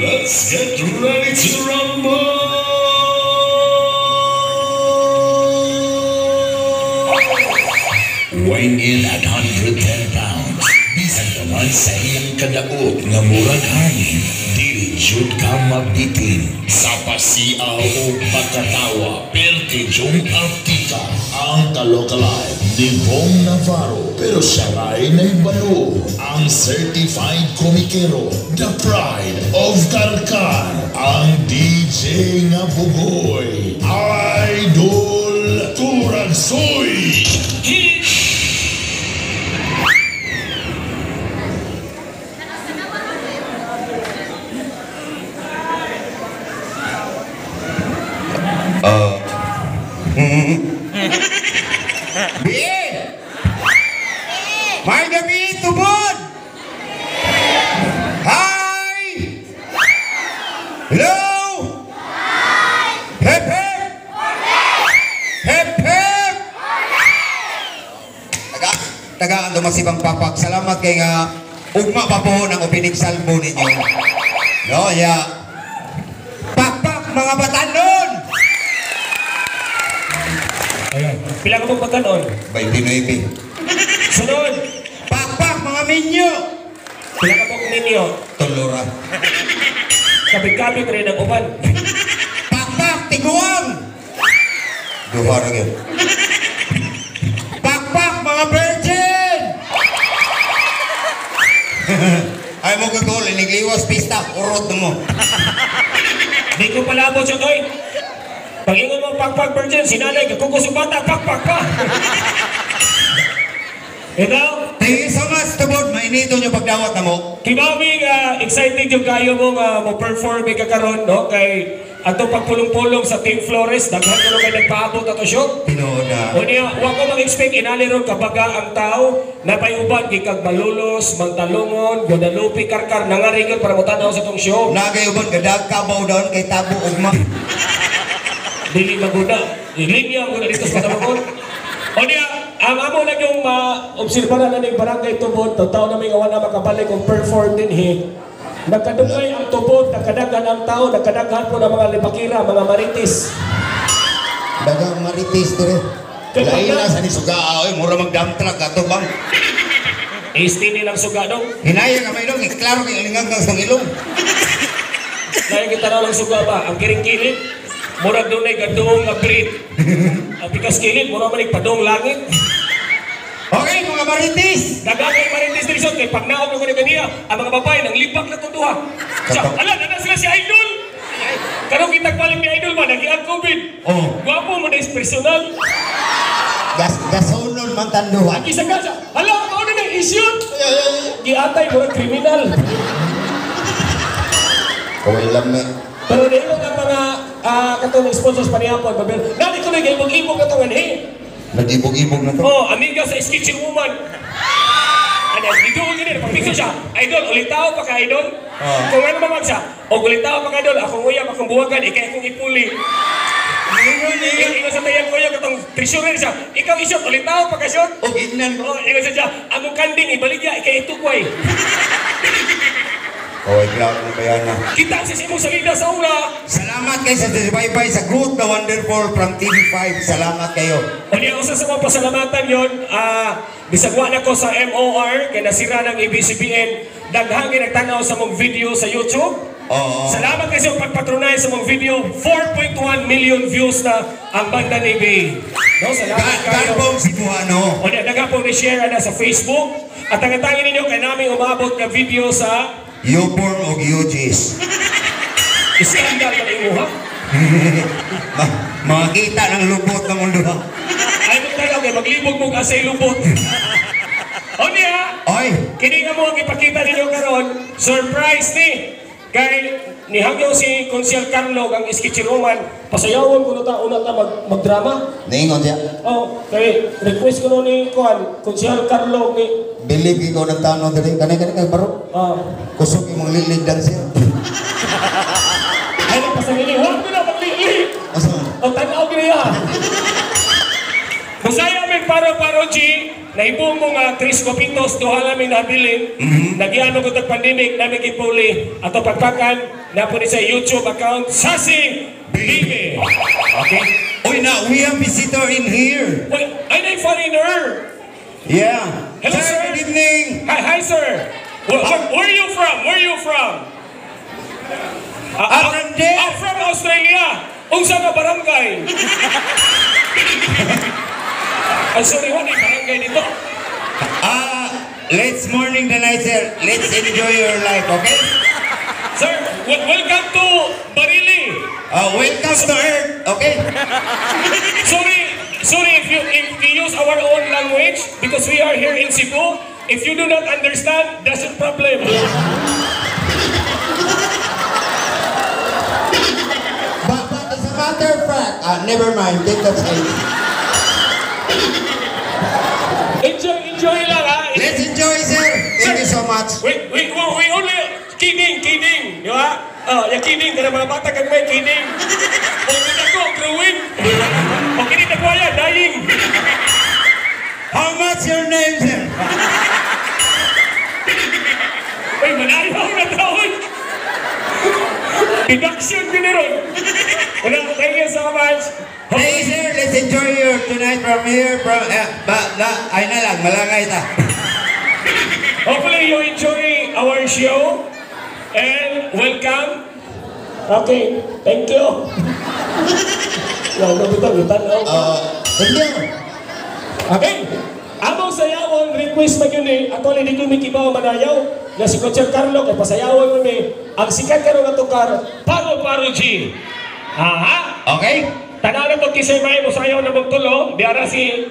Let's get ready to rumble! Weighing in at 110 pounds, bisan naman sa iyang kadaot nga murag hangin, dili jud ka mabitin. Sa pasiaw o pagkatawa, perte jong artika ang kalokalive ni Bong Navarro. Pero siya rin ay balo, ang certified komikero, the pride of Karkar, ang DJ nga bugoy, Idol Turagsoy. Biin! May gabi tubod! Hi! Hello! Hep hep! Hep hep! Tagaan dumasibang papak. Salamat kay nga ugma pa po ng opening salvo ninyo. No, ya. Pakpak mga batanon! Ayan. Pila ka mong pagkanon? 29. Sunod! Pakpak mga minyo! Pila ka mong ninyo? Tulura. Kapit-kapit rin ang upan. Pakpak tiguang! Duha rin yun. Pakpak mga virgin! Ay mo kagol, inigliwas pista, urot mo. Di ko palabot siya, Toy. Pag ingon mo pakpak virgin, sinanay ka kukos yung bata, pakpak ka. Ikaw? Thank you so much, tubod. Mainito nyo pagdawat na mo. Kimawing excited yung kayo mo nga mo-perform ka karon, no? Kay ato pagpulong-pulong sa Team Flores, daghan ko kayo nagpaabot ato show. Tinood na. O niya, huwag ko mag-expect inaliron kabaga ang tao na payuban kay kag Malulos, Mantalongon, Guadalupe, Karkar, nangaringan para mo tanaw sa itong show. Nagayuban, gadag kabaw doon kay Tabo Ugma. Dili maguna. Ilinya mo na dito sa Mantalongon. O niya, ang amo na yung obserbaran na ng barangay Tubod, taon na may gawa na makabalik kung perform din Nagkadugay ang Tubod, nakadagan ang tao, nakadagan po ng mga lipakira, mga marites. Dagang marites dire. Laila sa ni suga, ay mura mag-dump truck ato bang. Isti nilang suga dong. Hinaya ka may dong, klaro kay alingang kang sang ilong. Kaya kita na lang suga ba, ang kiring-kilit, murag doon ay gadong nga breed. Ang pikas kilit, murag manig padong langit. Okay, mga marites! Nagagay marites din siya, kay pagnaog na ko ni Ganiya, ang mga babae, nang libak na tuduha. Siya, ala, na sila si Idol! Karong kitag paling ni Idol ba, nag-iang COVID. Oh. Gwapo mo na personal. Gasunon man tanduhan. Ang isa ka siya, ala, ano na ng issue? Giatay, murag kriminal. Kaway lang na. Pero dito ang mga katong sponsors pa niya po, nani ko na ibog-ibog na itong anhi. Nag-ibog-ibog na to. Oh, amiga sa Sketching Woman. Ano, dito ko ganyan, pag-picture siya, Idol, ulitaw pa ka, Idol? Kung ano mamag siya, o ulitaw pa ka, Idol, akong uyab, akong buwagan, ikay akong ipuli. Ingon sa tayang kuya, katong treasurer siya, ikaw isyot, ulitaw pa ka, shot? O, gignan ko. Oh, ingon siya, akong kanding, ibaligya, ikay itukway. Kaway, klaro na ba yan na? Kita si Simong Salida sa ula. Salamat kayo sa bye-bye sa Good the Wonderful from TV5. Salamat kayo. O niya, usa sa mga pasalamatan yun, bisagwa na ko sa MOR, kaya nasira ng ABCBN, daghangin nagtanaw sa mong video sa YouTube. Oo. Salamat kayo sa pagpatronay sa mong video, 4.1 million views na ang banda ni Bay. No, salamat kayo. Garbong Cebuano. O niya, nagapong ni-share na sa Facebook, at ang atangin ninyo, kaya namin umabot na video sa Yoporn o Gyojis. Iskandal na imuha. Makakita ng lubot ng mundo. Ay mo talaga, maglibog mo kasi lubot. O niya, Oy! kini nga mo ang ipakita ninyo karon, surprise ni! Kay nihangyo si Konsyel Carlo ang Sketching Woman, pasayawon ko na ta, una ta magdrama. Naingon siya. Oh, kay request ko no ni Konsyel Carlo ni Believe ikaw ng tanong dali. Kanay-kanay kay baro. Kusog yung mga lilig dancer. ay pasangili, huwag mo na maglili! Asa? O tanaw ko niya! Masaya may Oy, paro G, nahibuong mo nga Chris Copitos, duha namin nabilin, nagyano ko tag pandemic, namin ipuli, ato pagpakan, na po ni sa YouTube account, Sasi Bibi. Okay? Uy, now we have visitor in here. Wait, ay foreigner. Yeah. Hello, sir. Good evening. Hi, sir. Where are you from? Where are you from? From there. From Australia. Unsa ka barangay? Ang sorry, wala barangay dito. Let's morning the night, sir. Let's enjoy your life, okay? Sir, welcome to Barili. Welcome to Earth, okay? Sorry if we use our own language because we are here in Cebu. If you do not understand, that's a problem. But as a matter of fact, never mind, take that side. Enjoy lang, ha? Let's enjoy, sir. Thank you so much. We only kidding, di ba? Yung kidding, kada mga bata kag may kidding. O kita ko, growing. O kini nagwaya, dying. How much your name, sir? Ay, manayaw na taon. Deduction ko na ron. Wala, thank you so much. Hey, sir, let's enjoy your tonight from here. Ay na lang, malangay ta. Hopefully you enjoy our show. And welcome. Okay, thank you. Thank you. Okay. Among sayawon, request magyuni, ato ni di kumikibaw manayaw, na si Coach Carlo, kay pasayawon mo ang sikat karon nga tukar, Paro G. Aha. Okay? Tanaw na to kisay may mo sayaw na magtulo, diara si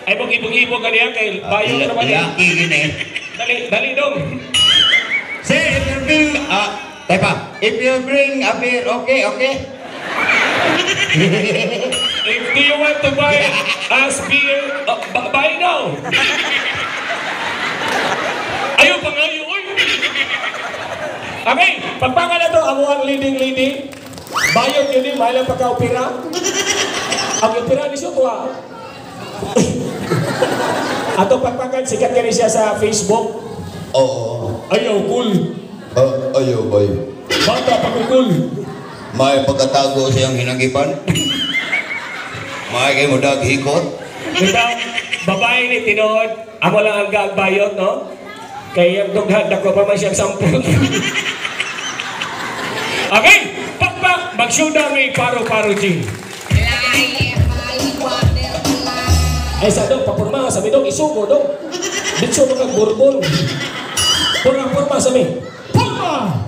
ay mong ibog-ibog kaniya kay bayo na naman niya. Dali dong. Sir, if you bring, if you bring a beer, okay? If do you want to buy us beer, buy now. Ayaw pa nga yun. Okay, pagpanga na to, amo ang leading lady. Bayog yun din, mahal ang pagka-opera. Ang opera ni siya to ha. Ato pagpakan, sikat ka siya sa Facebook. Oo. Ayaw, cool. Ayaw, boy. Bata, pagkukul. May pagkatago siyang hinagipan. May kayo mo daghikot. Diba, babae ni Tinod, amo lang ang gagbayot, no? Kaya yung dughad, ako pa man siyang sampung. Okay, pakpak, mag-showdown ni Paro G. Ay, sa dong, papurma sa mi dong, isuko dong. Ditso mo kag burbon. Purma sa mi. Purma!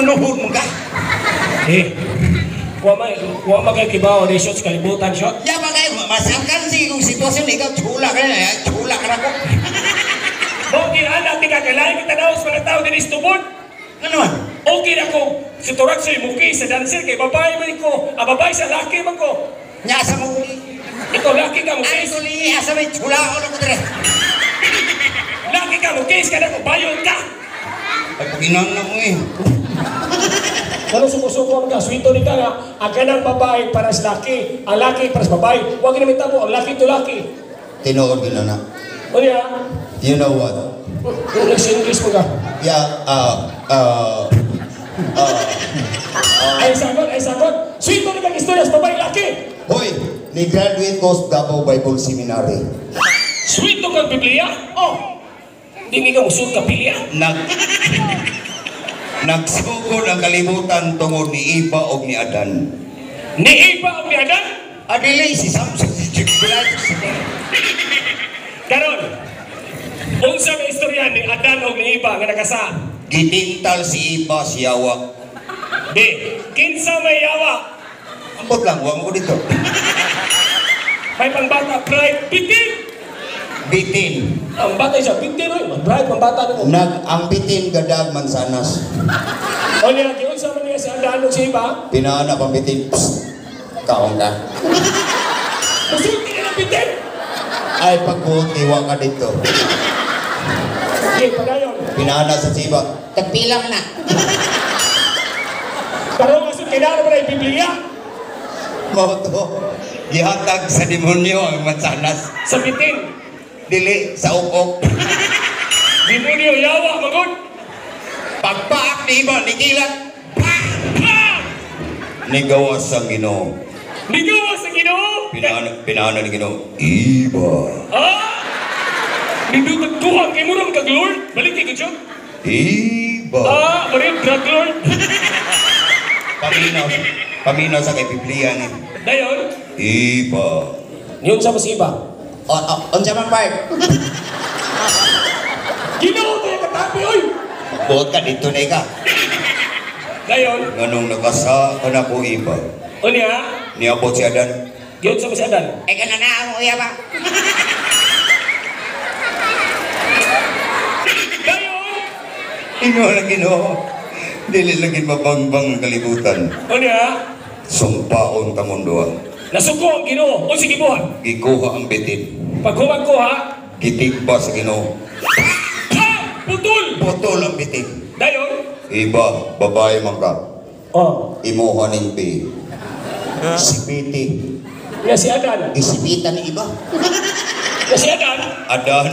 manuhod mo ka. Wa magkibaw ni shots kalibutan shot. Ya bagay, masakan si kung sitwasyon ikaw, chula ka na, chula ka na ko. Okay, anak, di kakalain kita daw sa mga tao din istubod. Ano man? Okay na ko. Si Turak sa'yo muki sa dancer kay babae man ko. Babae sa laki man ko. Nyasa mo ko. Ikaw laki ka muki. Ay, tuli, asa may chula ako na ko dire. Laki ka muki, ka na ko. Bayon ka. Ay, paginan na mo eh. Pero sumusuko ka, swito ni ka nga, ang kanang babae para sa laki, ang laki para sa babae. Huwag namin tabo, ang laki to laki. Tinood ko na na. O niya, You know what? yung nag-English mo ka. Yeah, Ay sagot. Swito ni kang istorya sa babae laki. Hoy, ni-graduate ko sa Davao Bible Seminary. Swito kang Biblia? Oh. Di ka usod ka pilya. Nagsugod ang kalibutan tungod ni Eva o ni Adan. Ni Iba o ni Adan? Adilay si Samson si Chikbulat. Karon, unsa may istorya ni Adan o ni Iba nga nakasa? Gitintal si Eva si Yawa. Di, kinsa may yawa? Ambot lang, huwag mo dito. May pangbata, pride, bitin. Bitin. Ang bata siya, bitin oy, mag-pride, pangbata na mo. Ang bitin gadag mansanas. O niya, unsa man niya si Adan o si Iba? Pinaana pang bitin. Psst! Kaong ka. Masulti ka ng bitin. Ay pagbuti, huwag ka dito. Okay, padayon. Pinaana sa siba. Tagpilang na. Pero masud kailangan ba na Biblia? Moto. Gihatag sa demonyo ang mansanas. Sa bitin. Dili sa ukok. Demonyo yawa, magod. Pagpaak ni Iba, ni Kilat. Ah! Nigawas ang Ginoo. Ligaw sa Ginoo. Pinaana ni Ginoo. Iba. Ah! Nindutag tuhang kay murang kag Lord. Balik kay Gidyo. Iba. Ah, marin drug Lord. Paminaw sa kay Biblia ni. Dayon, Iba. niyon sa mas Iba. Unsa man part? Ginoo tayo katapi, oy! Buot ka dito na ka. Dayon, Ganong nakasa ka na ko Iba. o niya, Niabot si Adan. yun sa mas Adan. Ay ka na ang uya ba? Dayon, Ino lang Ginoo. Dili lagi mabangbang ang kalibutan. o niya, Sumpaon ta mundo. nasuko ang Ginoo. O sige buhan. Gikuha ang bitin. Paghuman ko ha, Gitigba sa Ginoo. ha! Putol! Putol ang bitin. Dayon, Iba, babae man ka. oh, Imuha ning pi. Sipiti. nga si Adan. Isipitan ni Iba. Nga si Adan, Adan,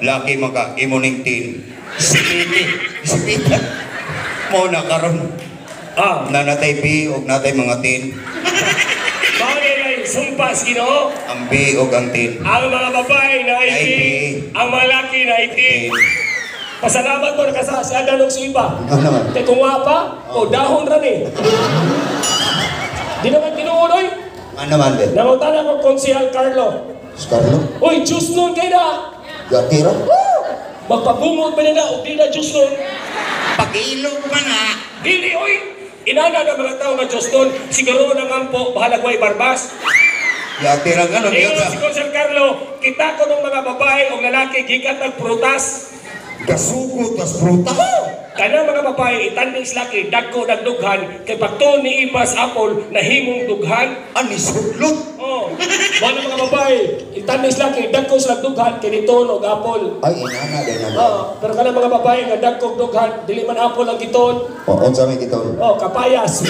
laki man ka. Imo ning tin. Sipiti. Isipitan. Mo na karon. ah, Nanatay pi og natay mga tin. bagay na yung sumpas, Ginoo. Ang pi og ang tin. Ang mga babae na Na itin, itin. ang mga laki na itin. Pasalamat mo nakasa si Adan o si Iba. Ano naman? Kaya kung nga pa, o dahon rin eh. Di naman tinuod, oy. Ano man din? Nangutan ako Konsehal Carlo. Scarlo? Uy, Diyos nun kayo na. Gatira? Magpabungod ba na o di na Diyos nun? Pag-ilog man ha. Dili, oy. Inana na mga tao na Diyos nun. Siguro ng ampo, bahala ko ay barbas. Gatira nga no. Iyo si Konsehal Carlo, kita ko ng mga babae o lalaki gikat ng prutas. Kasugot as pruta. Kana mga babae, itanding laki, dagko dagdughan, kay pagtuon ni Ibas Apple, nahimong dughan. Ani sudlot. Oh, mga mga babae, itanding laki, dagko sila dughan, kay niton og apple. Ay, inana din na. Pero kana mga babae nga dagko dughan, dili man apple ang giton. O, unsa may gitol? Oh, kapayas.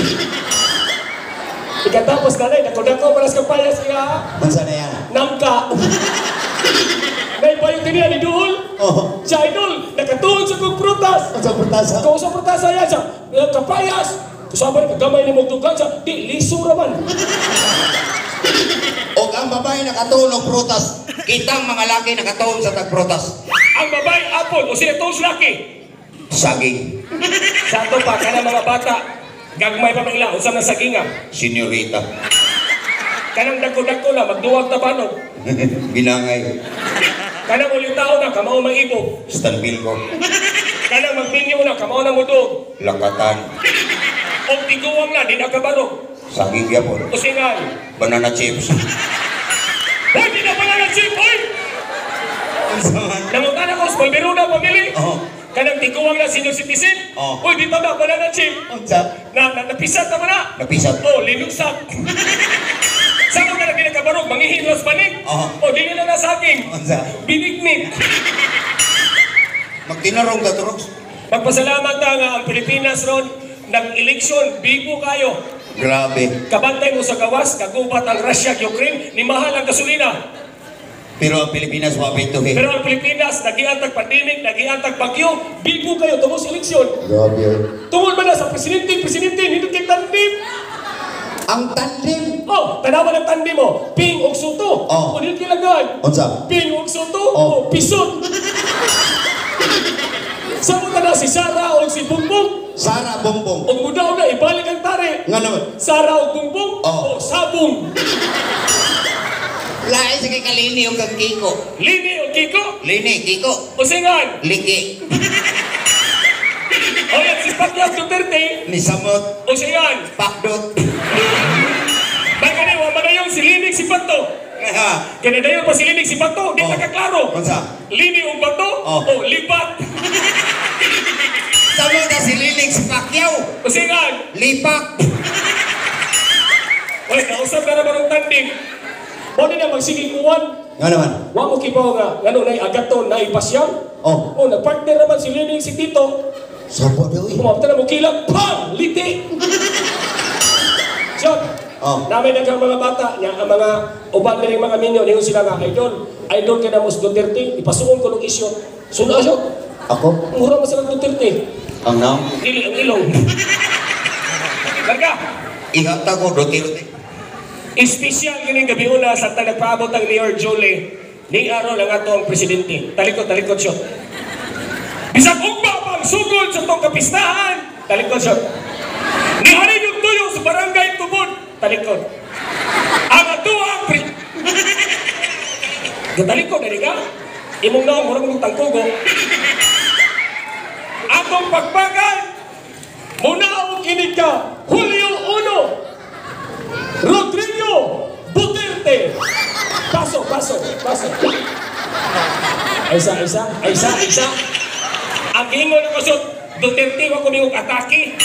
Ikatapos na rin, dagko para sa kapayas iya. Unsa na yan? Nangka. May bayong kaniya ni Duhol. Oh, Siya idol, nakatuon sa kong prutas. unsa prutasa? Kung sa prutas yan siya, kapayas. Kusaban, kagamay ni mong dughan siya, di, liso raman. Og ang babae nakatunog prutas, kitang mga laki nakatuon sa tagprutas. Ang babae, apple, o sila itong laki. Saging, Sa ato pa, kana mga bata, gagmay pa mga usam na saginga. senyorita, Kanang dagko-dagko na, magduwag tabanog. binangay, Kanang ulit tao na, kamao mang ibo. stanbil ko. Kanang magminyo na, kamaw na mudog. Lakatan. O tiguang na, di na kabarog. Saging yapon. Usingan. Banana chips. Hoy, di na pala na chip, hoy! Nangutan ako, small biro na pamili. Oh. Kanang tiguang na senior citizen. Oh. Hoy, di pa na pala na chip. Unsa? Napisat naman na. Napisat. Oh, linusap. Saan ka na di na kabarog? Mangihinlos panig. Oh. O, di nila na saging. Unsa? Binignit. Magtinarong ka turoks. Magpasalamat ka nga ang Pilipinas ron nag-eleksyon, bigo kayo. Grabe. Kabantay mo sa gawas, kagubat ang Russia, Ukraine, ni mahal ang gasolina. Pero ang Pilipinas wapituhin. Pero ang Pilipinas, nagiantag pandemic, nagiantag bagyo, bigo kayo, tungos eleksyon. Grabe. Tungol ba na sa presidente, hindi kay tandem. Ang tandem. Oh, tanawan ang tandem mo, Ping og Soto. Oh. O hindi kilagan. Unsa? Ping og Soto, Oh. o Pisot. Saan na si Sara o si Bungbong? Sara Bongbong. O mudaw na, ibalik ang tari. Nga naman. Sara o Bungbong, Oh. o Sabong. Lain sa kay Kalini o kang Kiko. Lini o Kiko, Lini, Kiko. o Singan. Liki. O yan, si Pacquiao Duterte, Ni Samot. o Singan. Pakdot. Baka na yung manayong si Linig si Pato. Ha. Kanadayon pa si Linig si Pato, di Oh. nakaklaro. Unsa? Lini o Bato, Oh. o Lipat. Samot na si Lilig si Pacquiao. O Singan. Lipak. Oy, nausap ka naman ng tanding. O di na magsiging uwan. Nga naman. Wa mo kibaw nga, ngano na agaton na ipasyam. Oh. O, nagpartner naman si Linig si Tito. Sabo daw eh. Kumapta na mo kilang, pang! Liti! So, Oh. namin nagang mga bata, niya, ang mga uban na rin mga minyo, niyo sila nga, idol ka na mo sa Duterte, ipasuon ko ng isyo. Suna siya, Ako? mura mo sila Duterte. Ang naam? Dili ang ilong. Larga! Ihata ko, Duterte. Espesyal kining gabi una sa nagpaabot ang Mayor Jolie. Ning araw lang ato ang presidente. Talikod siya. Bisag ugma pang sugod sa tong kapistahan. Talikod siya. Ni hari yung tuyo sa barangay Tubod. Talikod. Ang ato ang Talikod na ka? Imong na mura mong tangkugo. Atong pagbagan. Muna ang kinig ka. Hulyo 1. Rodrigo Duterte. Paso. Isa. Ang ingon ako sa Duterte, wag ko miyong atake.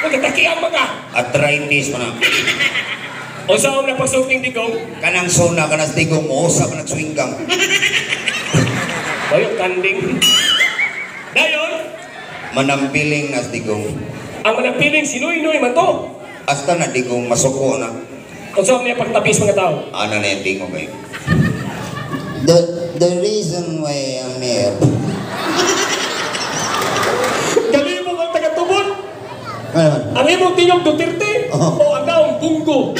Mag-atake ang mga. Arthritis mo na. O saan na pagsuking digong? Kanang sona, kanang tigong mo, sa ka nagswinggang. Bayok tanding. Dayon, Manampiling na tigong. ang manapiling sinuy-nuy man to. Hasta na tigong masuko na. O saan niya pagtapis mga tao? Ana na yung tigong kayo. The reason why I'm here. Galibong ang taga-tubod. Ano naman? Ang imong tingog Duterte Oh. o ang daong Bungo.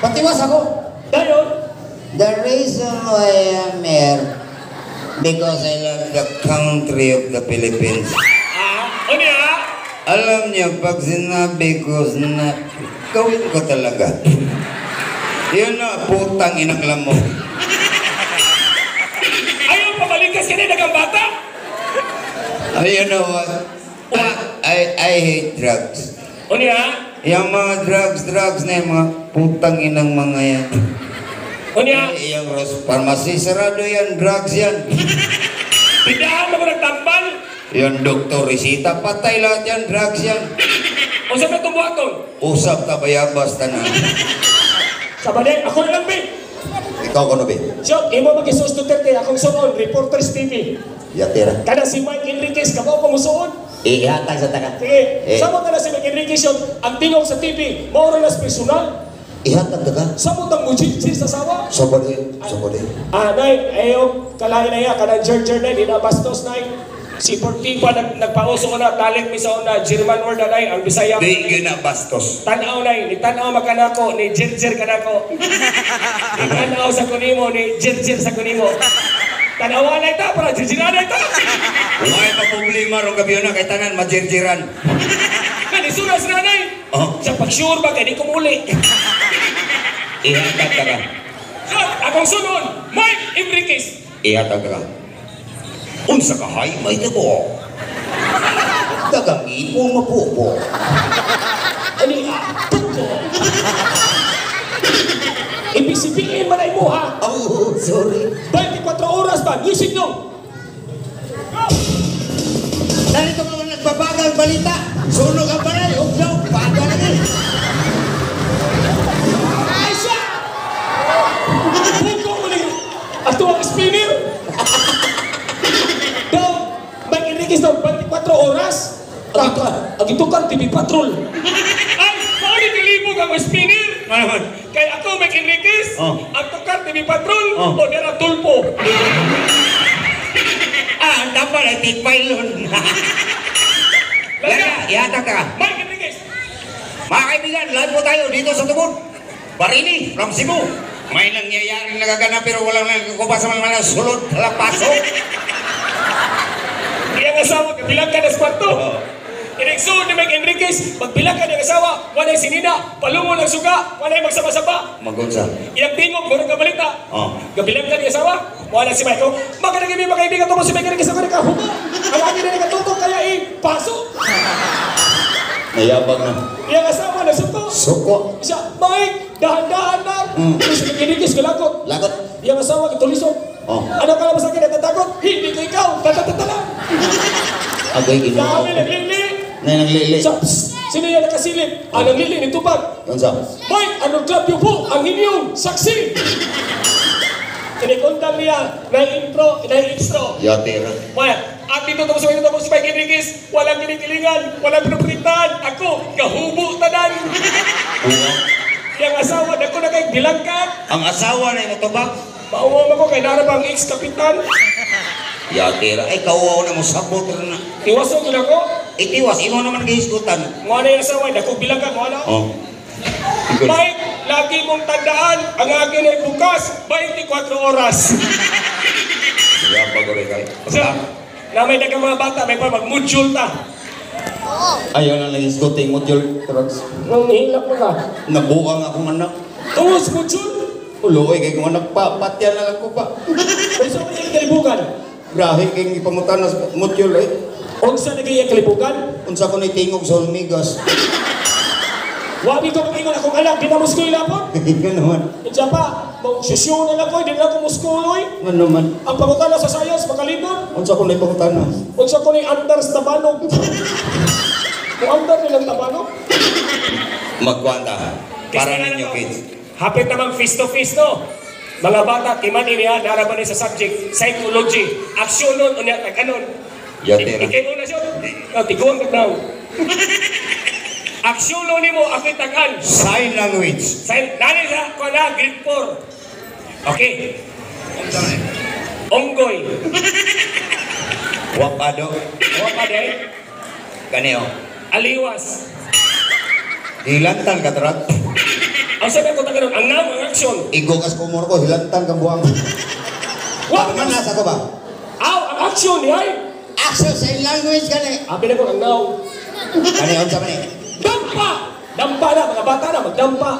Patiwas ako. Dayon, The reason why I'm here because I love the country of the Philippines. o niya, Alam niyo, pag sinabi ko na gawin ko talaga. Yun na, putang inaklam mo. ayaw pabalikas ka na dagang bata. You know what? I hate drugs. O niya, Yung mga drugs na yung mga putang inang mga yan. o niya, Yung pharmacy, sarado yan, drugs yan. pindahan mo ko nagtambal. Yung doktor, resita, patay lahat yan, drugs yan. O saan na tumuhaton? Usap ka bayabas tanan. Sa balik, ako na lang, be. Ikaw ko no, be? So, imo mag-isus Duterte, akong suon, Reporters TV. Yatira. Kada si Mike Enriquez, kabaw pa mo suon. Ihatag sa taga. Sige, Eh. sabot na si Mike Enriquez yun, ang tingog sa TV, mauro na personal. Ihatag taga. Sabot ang mujit sa sawa. Sobode. Nay, ayaw, kalahin na yan, kanang Jer na, di na bastos, nay. Si Portipa nagpauso ko na, talent mi sa una, German word na, nay, ang Bisaya. Di yun na bastos. Tanaw, nay, ni tanaw makanako, ni Jer kanako. Ni tanaw sa kunimo, ni Jer sa kunimo. Tanawa na ito, para Jer na ito. May pa problema rong gabi na kay tanan majirjiran. Kanisunas na, nay. Oh. Sa pag-sure ba, kaya di kumuli. Ihatag taga. So, akong sunod, Mike Enriquez. Ihatag taga. Unsa ka hay may tabo. Dagang ipon mapupo. Ani, tuko. Ibig sabihin man ay mo, ha? Oh, sorry. 24 oras ba? Music nyo! Narito mga nagbabagang balita. Sunog ang balay. Ugnaw, paga lagi. Ay siya! Buko mo rin! Ato ang spinner! Daw, may Enriquez daw 24 oras. Ang ito kang TV Patrol. Ay, paano nilibog ang spinner? Kaya ako may Enriquez, ang tukar TV Patrol, o nera tulpo. Ang tapal ay titpailon. Lala, ihatag ka. Mike Enriquez! Mga kaibigan, live po tayo dito sa Tubod. Barini, from Cebu. May nangyayaring nagaganap pero walang nagkukupa sa mga sulod. Palapasok. Iyang asawa, kabilang ka na sa kwarto. Inigsoon ni Mike Enriquez, magbilang ka ng asawa, walay sinina, palungo ng suga, walay magsama-saba. Magunsa. Iyang tingog, murang kabalita. Oh. Gabilang ka ng asawa, wala si Michael. Magandang gabi mga kaibigan, ito mo si Mike Enriquez ako nakahubo. Ang akin na nakatutok, kaya pasok. Nayabag na. Iyang asawa, nasuko. Suko. Siya, Mike, dahan-dahan na. Si Mike Enriquez, galakot. Lagot. Iyang asawa, kitulisog. Oh. Ano ka naman sa akin natatakot? Hindi ko ikaw, tatatala. Agoy Dami ginoo. naglili. Na naglili. Siya, sino yan nakasilip? Ang naglili ni Tupag. Gansa. Mike, anong club niyo po? Ang inyong saksi. Kinikundang niya na intro. Yatera. Maya, at dito tapos sa tapos si Mike Enriquez, walang kinikilingan, walang pinupritan. Ako, kahubo tanan. Bunga. Yung asawa, ako na kay bilangkan. Ang asawa na yung tubak. Pauwam ako kay narabang ex-kapitan. Yatera. Ay, kauwaw na mo sabot na. Iwasong yun ako. Itiwas, ino naman gihisgutan. Mga na yung asawa, ako bilangkan, mga na. Oh. Mike, lagi mong tandaan, ang akin ay bukas, 24 oras. Yabag rin kayo. So, na may dagang mga bata, may pa mag-module ta. Ayaw na lang isguting module. Nung nihilap mo ka. Nabuang akong anak. Tungos module. Uloy, kay kung anak pa, patya na lang ko pa. Kung saan yung kalibugan? Grahe kay ipamutan na sa module eh. Kung saan yung kalibugan? Unsa ko ni tingog sa Olmigas. Wabi ko mag-ingon akong anak, di na muskuloy lapon. Ganoon. Diyan pa, susyo na lang ko, di na ako muskuloy. Ganoon. Ang pangutana sa science, makalibon. Unsa ko ni ipamutan na. Kung saan ko ni under sa tabanog. Kung under nilang tabanog. Magkwanta. Para ninyo kids. Hapit namang face-to-face, no? Mga bata, kimani niya, naraman niya sa subject, psychology, aksyon nun, unya, tag-anon. Yatera. Ikaw na siya. Tiguan ka daw. Aksyon nun mo, ako'y tag-an. Sign language. Nani sa ko na, grade 4. Okay. Onggoy. Wapado. Wapaday. Kaneo. Aliwas. Hilantan ka tarat. Ang sabi ko tag-anon, ang nam, ang aksyon. Igogas ko mo ko, hilantan ka buwang. What? Man nasa ko ba? Aw, ang aksyon ni ay. Access sign language ka ni. Abi na ko ang now. Kaneo, unsa man ni? Dampa! Dampa na, mga bata na, magdampa.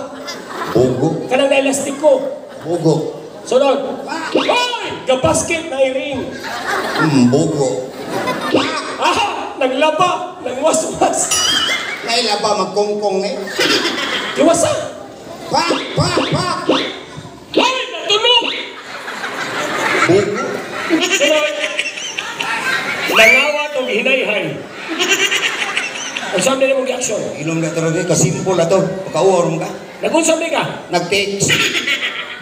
Bugo. Kanang na elastic ko. Bugo. Sunod. Hoy! Gabasket na iring. Bugo. Aha! Naglaba! Nagwas-was! Naila ba magkongkong ni? Iwasa! Pa! Hoy! Natunog! Bugo. Sunod. Nangawa itong hinayhay. Ang sabi na mong action. Ilong na talaga, kasimple na to. Pakauwaw ka. Nagunsam ni ka. Nag-text.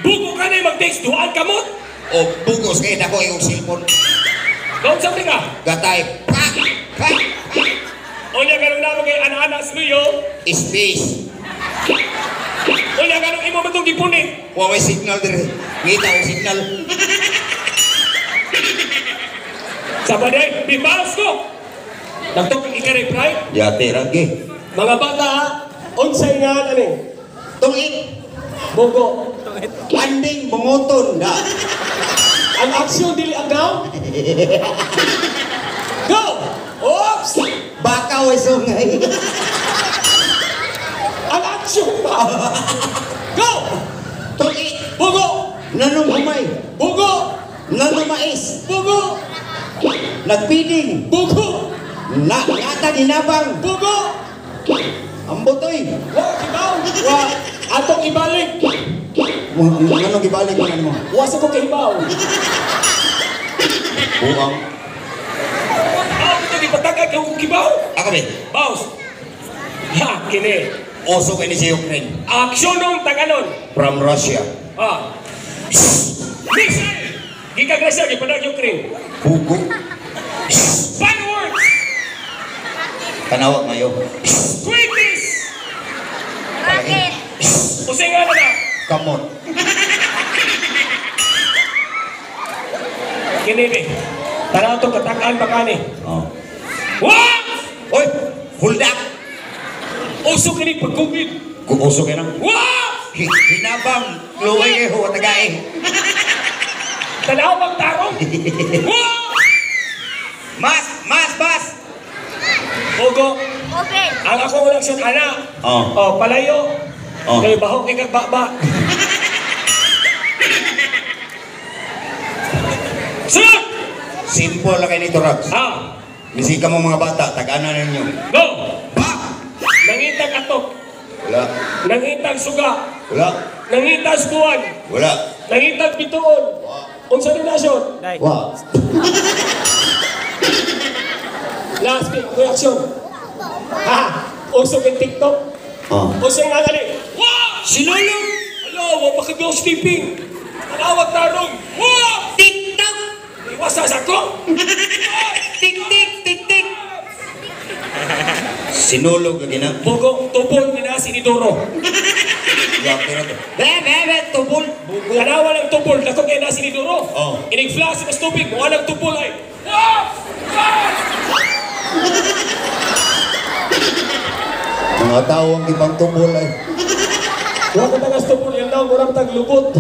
Bugo ka na mag-text. Duhaan ka mo. O bugos kayo na ko yung cellphone. Nagunsam ni ka. Gatay. Pa! O niya ganun naman kay anak-anak Luyo. Space. O niya ganun imo matong gipunit. Huwag may signal dire. Ngita ko signal. Sabaday, bibalas ko. Nagtong ika-reply. Yate ragi. Mga bata, unsay nga ano Tungit. Bugo. Anding bungoton. Da. Ang aksyon dili ang daw. Go! Oops! Baka way sungay. Ang aksyon ba? Go! Tungit. Bugo! Nanong humay. Bugo! Nanong mais. Bugo! Nagpiding. Bugo! Ngata ginabang. Bugo! Ambotoy. Wa, kibaw! Wa, atong ibalik! Ano gibalik mo mo? Wa sa ko kibaw! Buang. Ito di patagay kung kibaw! Ako ba? Baus! Ha, kini. Oso kayo ni si Ukraine. Aksyon nung taganon. From Russia. Ah. Missile! Gikagrasya, gipadag Ukraine. Hugo. Fireworks! Kanawag ngayon. Squeakies! Bakit? Usay nga na na. Kamot. Kini ni. Tanaw to katakaan baka ni. Oh. Wah! Oy! Hold up! Uso kini pag-COVID. Kukusok yan ang. Wah! Hinabang! Luway kayo, watagay! Tanaw bang tarong? Wah! Mas! Mas! Mas! Ogo, Okay. ang ako walang siyang anak. Oh. Oh, palayo. Oh. Kay baho kay kagbaba. Sunod! Simple lang kayo nito, Rags. Ah, Misika mo mga bata, tag-ana ninyo. go! Pa! Nangitag atok. Wala. Nangitag suga. Wala. Nangitag buwan. Wala. Nangitag bituon. Unsa ni nasyon? Wa. Last week, reaction. Ha! Usog yung TikTok. Oh. Usog nga gali. Wah! Sinulong! Alo, wa pa ka-housekeeping. Tanawag tarong. Wah! TikTok! Iwasa sa ko. Tik-tik! Tik-tik! Sinulog lagi na. Bugong tubol ni nasi ni Doro. Yakin na to. Bebe! Tubol! Tanawa ng tubol, dako kay nasi ni Doro. Oh. Inig-flash sa tubig, walang tubol ay. Wah! Wah! Mga tao ang ibang tubol ay. Huwag ka tagas tubol, yan daw, murang taglubot.